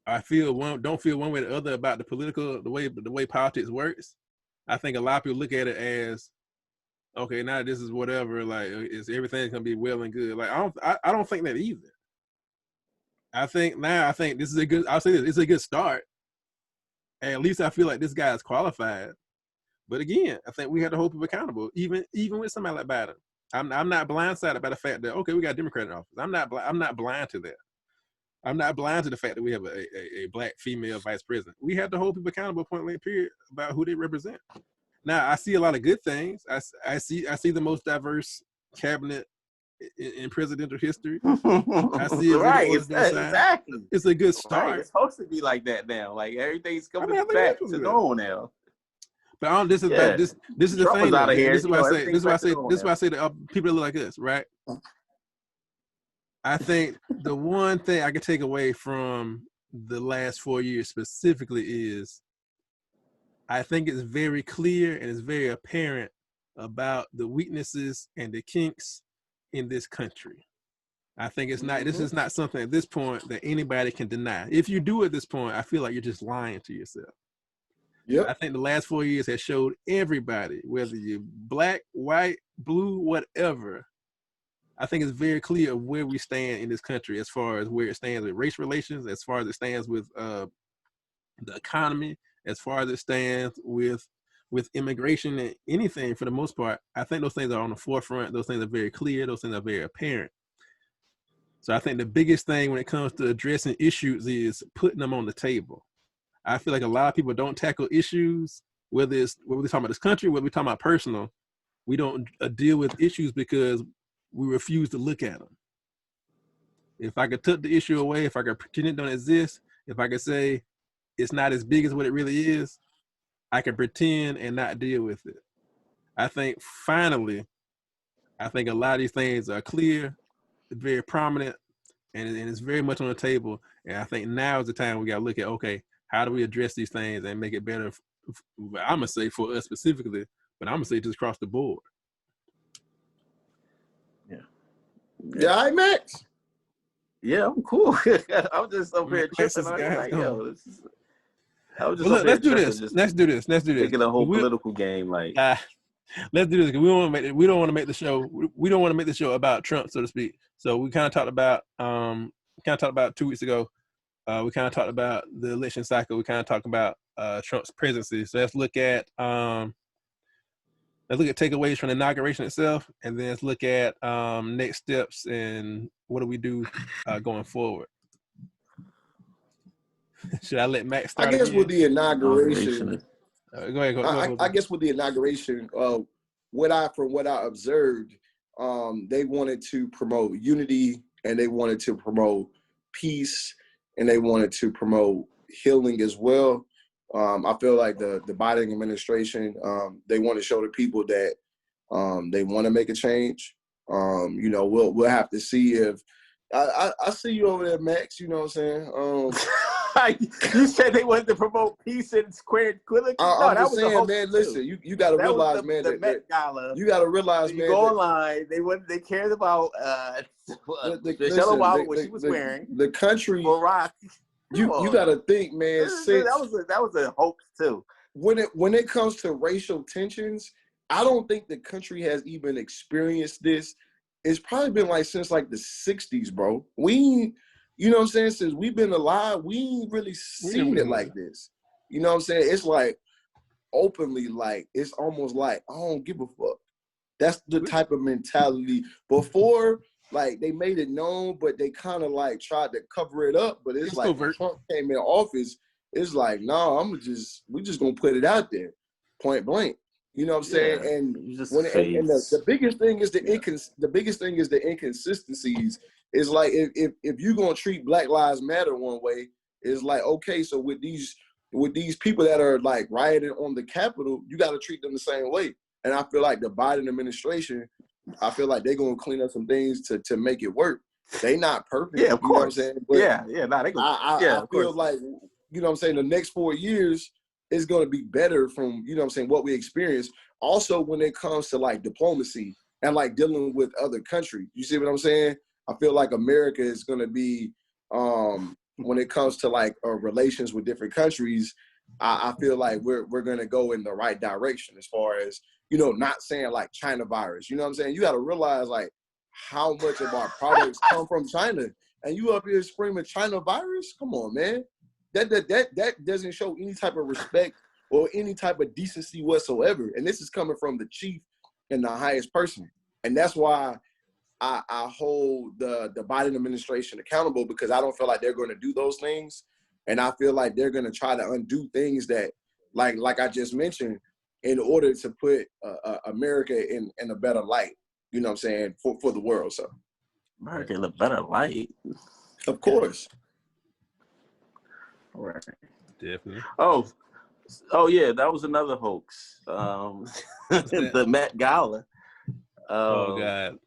don't feel one way or the other about the way politics works. I think a lot of people look at it as, okay, now this is whatever. Like, everything's gonna be well and good. Like, I don't think that either. I think this is a good. I'll say this. It's a good start. And at least I feel like this guy is qualified. But again, I think we have to hold people accountable, even with somebody like Biden. I'm not blindsided by the fact that, okay, we got a Democrat in office. I'm not blind to that. I'm not blind to the fact that we have a black female vice president. We have to hold people accountable, point blank period, about who they represent. Now, I see a lot of good things. I see the most diverse cabinet in presidential history. I see it
right, exactly.
It's a good start.
Right. It's supposed to be like that now. Like, everything's coming back to normal now.
But this is the
Trump
thing.
Out of here.
This is why I say that people that look like us, right? I think the one thing I can take away from the last 4 years specifically is, I think it's very clear and it's very apparent about the weaknesses and the kinks in this country. I think this is not something at this point that anybody can deny. If you do at this point, I feel like you're just lying to yourself. Yep. I think the last 4 years has showed everybody, whether you're black, white, blue, whatever, I think it's very clear where we stand in this country as far as where it stands with race relations, as far as it stands with the economy, as far as it stands with immigration and anything for the most part. I think those things are on the forefront. Those things are very clear. Those things are very apparent. So I think the biggest thing when it comes to addressing issues is putting them on the table. I feel like a lot of people don't tackle issues, whether we're talking about this country, whether we're talking about personal, we don't deal with issues because we refuse to look at them. If I could took the issue away, if I could pretend it don't exist, if I could say it's not as big as what it really is, I can pretend and not deal with it. I think finally, I think a lot of these things are clear, very prominent, and it's very much on the table. And I think now is the time we got to look at, okay, how do we address these things and make it better? I'm gonna say for us specifically, but I'm gonna say just across the board.
Yeah, all right, Max.
Yeah, I'm cool. I'm just over here
Max
tripping.
is
Like, yo, this is. I was just
Well,
over
look,
here
let's do this. Let's do this. Let's do this.
Making a whole political game, like.
Let's do this because we don't want to make the show. We don't want to make the show about Trump, so to speak. So we kind of talked about 2 weeks ago. We kind of talked about the election cycle. We kind of talked about Trump's presidency. So let's look at takeaways from the inauguration itself, and then let's look at next steps and what do we do going forward. Should I let Max start?
I guess
again?
with the inauguration.
Go ahead.
I guess with the inauguration, from what I observed, they wanted to promote unity, and they wanted to promote peace, and they wanted to promote healing as well. I feel like the Biden administration, they want to show the people that they want to make a change. We'll have to see if I see you over there, Max. You know what I'm saying?
You said they wanted to promote peace and square equality.
I'm just saying, man. Listen, you got to realize, man.
The Met Gala.
You got to realize, man.
You go online. They cared about Michelle Obama, what she was wearing.
The country.
Barack.
You got to think, man.
That was a hoax too.
When it comes to racial tensions, I don't think the country has even experienced this. It's probably been like since like the 60s, bro. You know what I'm saying? Since we've been alive, we ain't really seen it like this. You know what I'm saying? It's like openly, like, it's almost like, I don't give a fuck. That's the type of mentality. Before, like, they made it known, but they kind of like tried to cover it up. But it's like
covert.
Trump came in office, it's like, no, we just gonna put it out there, point blank. You know what I'm saying?
Yeah,
and the biggest thing is the biggest thing is the inconsistencies. It's like if you're gonna treat Black Lives Matter one way, it's like, okay, so with these people that are like rioting on the Capitol, you got to treat them the same way. And I feel like the Biden administration, I feel like they're gonna clean up some things to make it work. They not perfect.
Yeah, of course.
You know what I'm saying? But I feel like, you know what I'm saying, the next 4 years is going to be better from, you know what I'm saying, what we experience. Also, when it comes to like diplomacy and like dealing with other countries, you see what I'm saying? I feel like America is going to be, when it comes to like relations with different countries, I feel like we're going to go in the right direction as far as, you know, not saying like China virus. You know what I'm saying? You got to realize like how much of our products come from China, and you up here screaming China virus? Come on, man. That doesn't show any type of respect or any type of decency whatsoever. And this is coming from the chief and the highest person. And that's why I hold the Biden administration accountable, because I don't feel like they're going to do those things. And I feel like they're going to try to undo things that, like I just mentioned, in order to put America in a better light, you know what I'm saying, for the world. So
America in a better light.
Of course.
All right.
Definitely.
Oh yeah, that was another hoax. The Met Gala.
Oh God.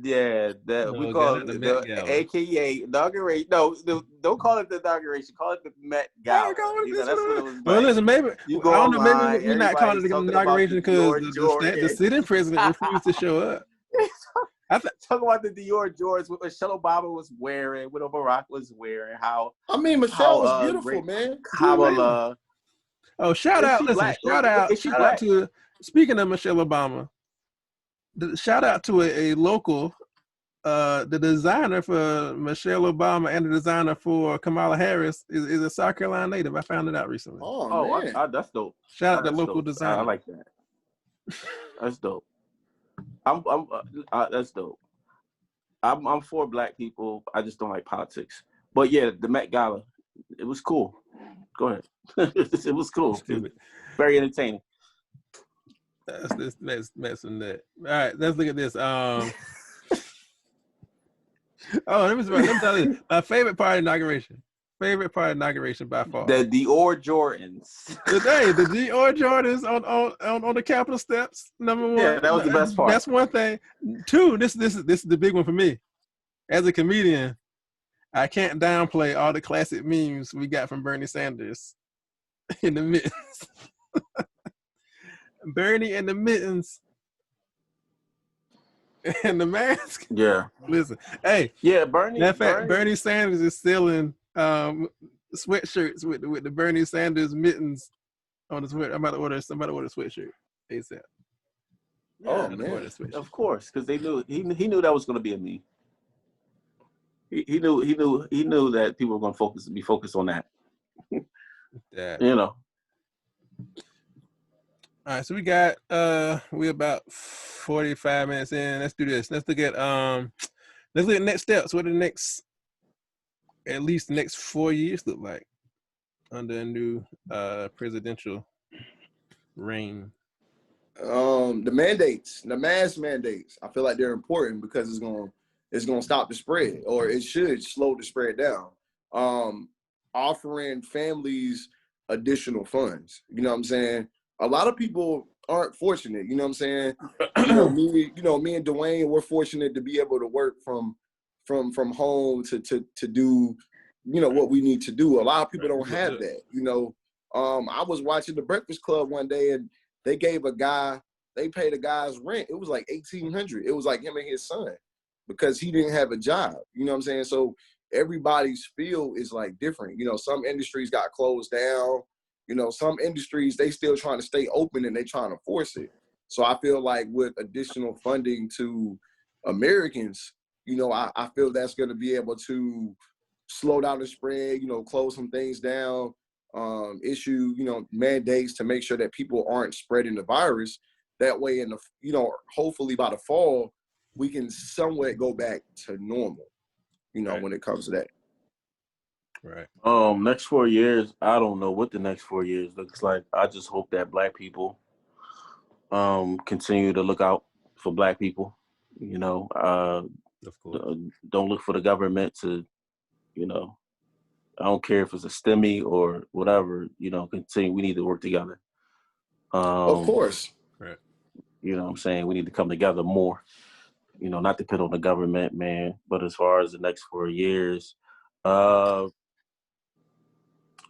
Yeah, we call it the AKA inauguration. No, don't call it the inauguration. Call it the Met Gala. That's what it was.
Well, listen, maybe I don't know. Maybe we're not calling it the inauguration because the sitting president refused to show up.
Talk about the Dior Jordans, what Michelle Obama was wearing, what Barack was wearing.
Michelle was beautiful, man.
Kamala.
Oh, shout out to, speaking of Michelle Obama, shout out to a local, the designer for Michelle Obama and the designer for Kamala Harris is a South Carolina native. I found it out recently.
Oh man.
That's dope.
Shout out to local designer.
I like that. That's dope. That's dope. I'm for Black people. I just don't like politics. But yeah, the Met Gala, it was cool. Go ahead. It was cool. Very entertaining.
That's messing that. All right, let's look at this. Oh, let me tell you, my favorite part of inauguration. Favorite part of inauguration by far.
The Dior Jordans.
The Dior Jordans on the Capitol steps. Number one.
Yeah, that was the best part.
That's one thing. Two, this is the big one for me. As a comedian, I can't downplay all the classic memes we got from Bernie Sanders in the mittens. Bernie in the mittens and the mask.
Yeah.
Listen, hey.
Yeah, Bernie.
Matter of fact, Bernie Sanders is selling sweatshirts with the Bernie Sanders mittens on the sweater. I'm about to order a sweatshirt ASAP.
Oh man, of course, because they knew he knew that was going to be a meme. He knew that people were going to be focused on that.
Yeah.
You know.
All right, so we about 45 minutes in. Let's do this. Let's look at next steps. What are the next, at least the next 4 years look like under a new presidential reign?
The mandates, the mask mandates, I feel like they're important because it's gonna stop the spread, or it should slow the spread down. Offering families additional funds. You know what I'm saying? A lot of people aren't fortunate. You know what I'm saying? Me and Dwayne, we're fortunate to be able to work from home to do, what we need to do. A lot of people don't have that. I was watching The Breakfast Club one day, and they paid a guy's rent. It was like $1,800. It was like him and his son, because he didn't have a job. You know what I'm saying? So everybody's field is like different. Some industries got closed down. Some industries, they still trying to stay open and they trying to force it. So I feel like with additional funding to Americans, I feel that's going to be able to slow down the spread, close some things down, issue, mandates to make sure that people aren't spreading the virus. That way, hopefully by the fall, we can somewhat go back to normal,
right,
when it comes to that.
Right.
Next 4 years, I don't know what the next 4 years looks like. I just hope that Black people continue to look out for Black people.
Of course.
Don't look for the government to, I don't care if it's a STEMI or whatever, continue. We need to work together.
Of course.
Right.
You know what I'm saying? We need to come together more, not depend on the government, man. But as far as the next 4 years, I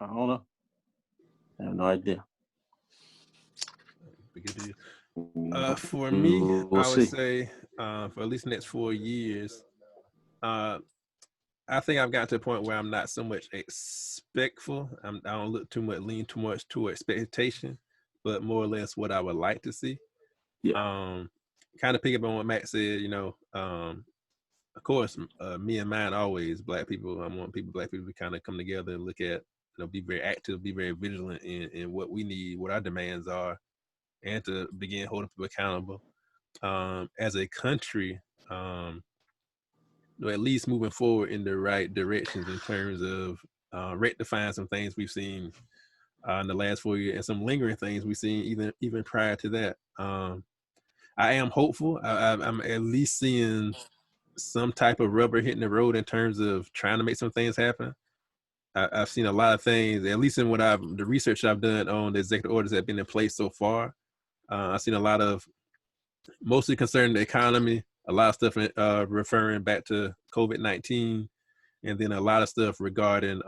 don't know. I have no idea.
For me, I would say for at least the next 4 years, I think I've gotten to a point where I'm not so much expectful. I don't lean too much to expectation, but more or less what I would like to see.
Yeah.
Kind of pick up on what Matt said. Of course, me and mine always Black people. I want Black people to kind of come together and look at, be very active, be very vigilant in what we need, what our demands are, and to begin holding people accountable. As a country, at least moving forward in the right directions in terms of rectifying some things we've seen in the last 4 years, and some lingering things we've seen even prior to that. I am hopeful. I'm at least seeing some type of rubber hitting the road in terms of trying to make some things happen. I've seen a lot of things, at least in the research I've done on the executive orders that have been in place so far. I've seen a lot of, mostly concerning the economy, a lot of stuff referring back to COVID-19, and then a lot of stuff regarding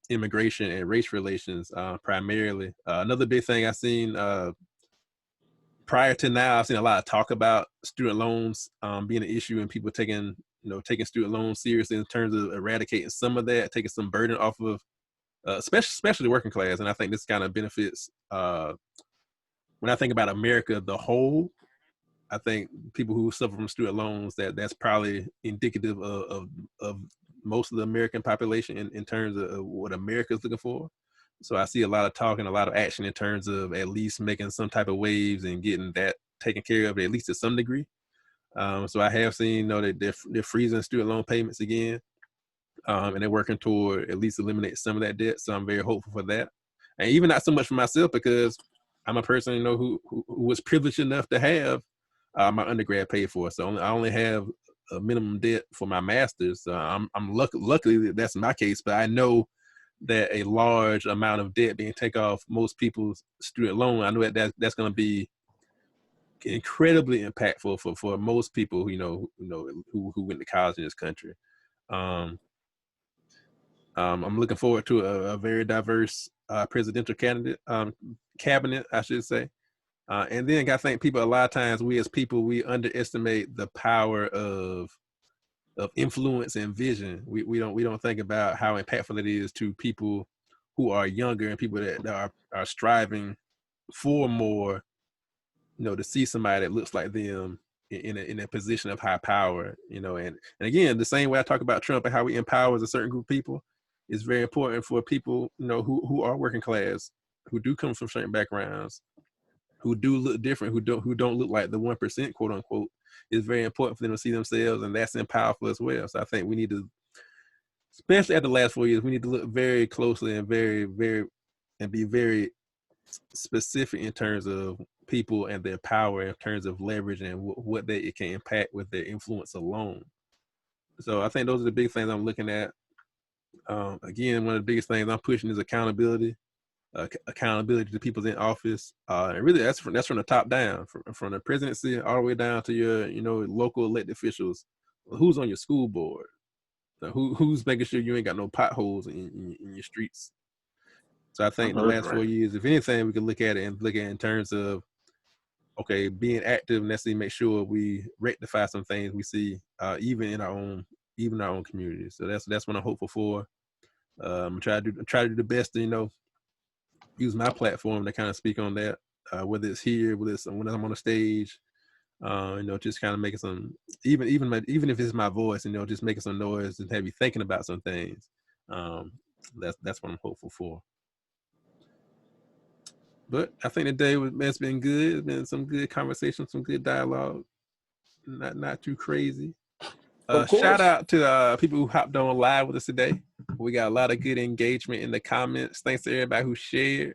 immigration and race relations primarily. Another big thing I've seen prior to now, I've seen a lot of talk about student loans being an issue and people taking student loans seriously in terms of eradicating some of that, taking some burden off of especially the working class. And I think this kind of benefits, when I think about America the whole, I think people who suffer from student loans, that's probably indicative of most of the American population in terms of what America's looking for. So I see a lot of talk and a lot of action in terms of at least making some type of waves and getting that taken care of, at least to some degree. So I have seen, that they're freezing student loan payments again, and they're working toward at least eliminate some of that debt. So I'm very hopeful for that, and even not so much for myself, because I'm a person who was privileged enough to have my undergrad paid for. So I only have a minimum debt for my master's. I'm luckily that's my case, but I know that a large amount of debt being taken off most people's student loan. I know that's going to be incredibly impactful for most people, who went to college in this country. I'm looking forward to a very diverse presidential cabinet, I should say. And then I think people, a lot of times we as people, we underestimate the power of influence and vision. We don't think about how impactful it is to people who are younger and people that are striving for more, to see somebody that looks like them in a position of high power, and again, the same way I talk about Trump and how he empowers a certain group of people is very important for people, who are working class, who do come from certain backgrounds, who do look different, who don't look like the 1%, quote unquote. It's very important for them to see themselves, and that's powerful as well. So I think we need to, especially after the last 4 years, we need to look very closely and be very specific in terms of people and their power, in terms of leverage and what it can impact with their influence alone. So I think those are the big things I'm looking at. Again, one of the biggest things I'm pushing is accountability. Accountability to people in office, and really that's from the top down, from the presidency all the way down to your local elected officials. Who's on your school board? Who's making sure you ain't got no potholes in your streets? So I think the last 4 years, if anything, we can look at it in terms of, okay, being active and necessarily make sure we rectify some things we see, even in our own communities. So that's what I'm hopeful for. Try to do the best to use my platform to kind of speak on that, whether it's here, whether it's when I'm on the stage, just kind of making some, even if it's my voice, just making some noise and have you thinking about some things. That's what I'm hopeful for. But I think the day has been good. It's been some good conversation, some good dialogue, not too crazy. Shout out to people who hopped on live with us today. We got a lot of good engagement in the comments. Thanks to everybody who shared.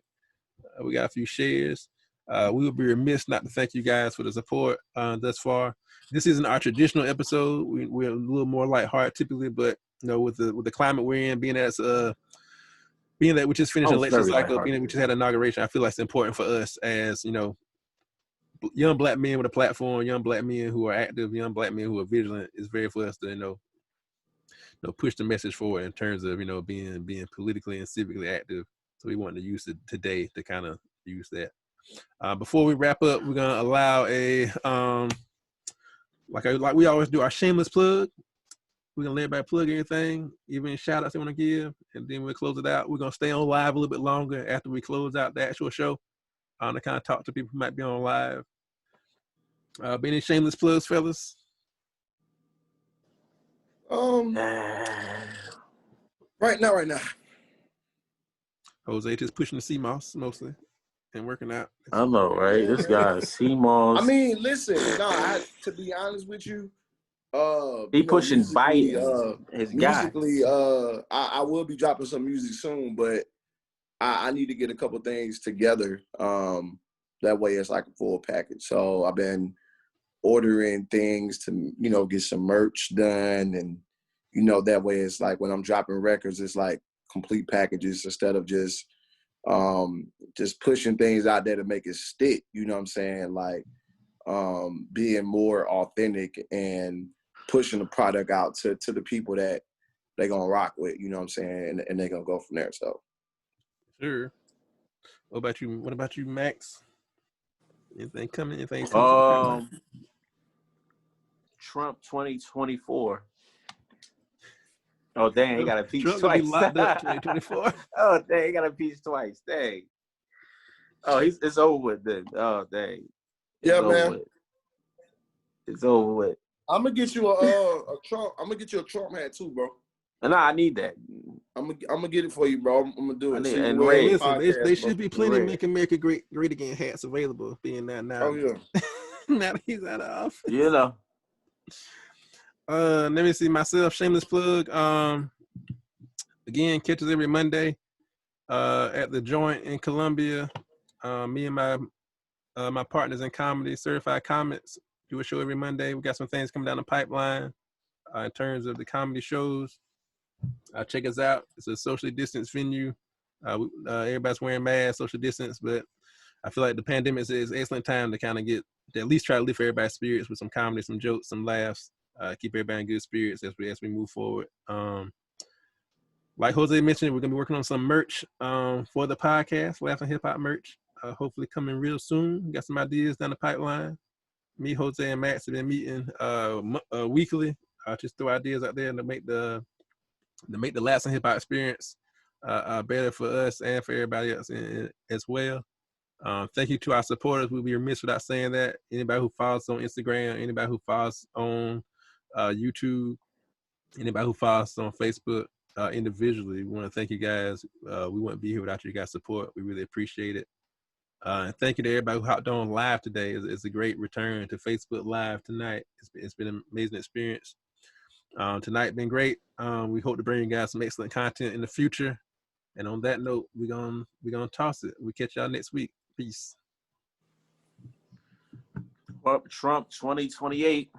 We got a few shares. We would be remiss not to thank you guys for the support thus far. This isn't our traditional episode. We're a little more lighthearted typically, but with the climate we're in, being that we just finished an election cycle, being that we just had an inauguration, I feel like it's important for us as young Black men with a platform, young Black men who are active, young Black men who are vigilant. It's very for us to push the message forward in terms of being politically and civically active. So we wanted to use it today to kind of use that. Before we wrap up, we're gonna allow a like we always do, our shameless plug. We're gonna let everybody plug anything, even shout outs they want to give, and then we'll close it out. We're gonna stay on live a little bit longer after we close out the actual show, to kind of talk to people who might be on live. Any shameless plugs, fellas?
Right now.
Jose just pushing the CMOS mostly and working out.
I know, right? This guy is CMOS.
I mean, listen, to be honest with you,
he pushing Biden. His
musically, I will be dropping some music soon, but I need to get a couple things together. That way it's like a full package. So I've been ordering things to, get some merch done, and that way it's like when I'm dropping records, it's like complete packages instead of just pushing things out there to make it stick. You know what I'm saying? Like being more authentic and pushing the product out to the people that they're gonna rock with. You know what I'm saying? And they're gonna go from there. So
sure. What about you, Max? Anything coming?
Trump 2024. Oh dang, he got a piece
Trump
twice.
Be locked up 2024.
Oh dang, he got a piece twice. Dang. Oh, it's over with then. Oh dang.
Yeah, man.
It's over with.
I'm gonna get you a Trump. I'm gonna get you a Trump hat too, bro.
No, I need that.
I'm gonna get it for you, bro. I'm gonna do it.
And listen, they should be plenty of Make America Great Again hats available. Being that now.
Oh yeah.
Now that he's out of office.
Let
me see myself. Shameless plug. Again, catch us every Monday at the Joint in Columbia. Me and my partners in comedy, Certified Comics, do a show every Monday. We got some things coming down the pipeline in terms of the comedy shows. Check us out. It's a socially distanced venue. Everybody's wearing masks, social distance, but I feel like the pandemic is an excellent time to kind of to at least try to lift everybody's spirits with some comedy, some jokes, some laughs, keep everybody in good spirits as we move forward. Like Jose mentioned, we're gonna be working on some merch for the podcast, Laugh and Hip Hop merch. Hopefully coming real soon. We got some ideas down the pipeline. Me, Jose, and Max have been meeting weekly. Just throw ideas out there to make the Laugh and Hip Hop experience better for us and for everybody else as well. Thank you to our supporters. We'll be remiss without saying that. Anybody who follows on Instagram, anybody who follows on YouTube, anybody who follows on Facebook individually, we want to thank you guys. We wouldn't be here without you guys' support. We really appreciate it. And thank you to everybody who hopped on live today. It's a great return to Facebook Live tonight. It's been an amazing experience. Tonight been great. We hope to bring you guys some excellent content in the future. And on that note, we're gonna toss it. We'll catch y'all next week. Peace.
Well, Trump 2028.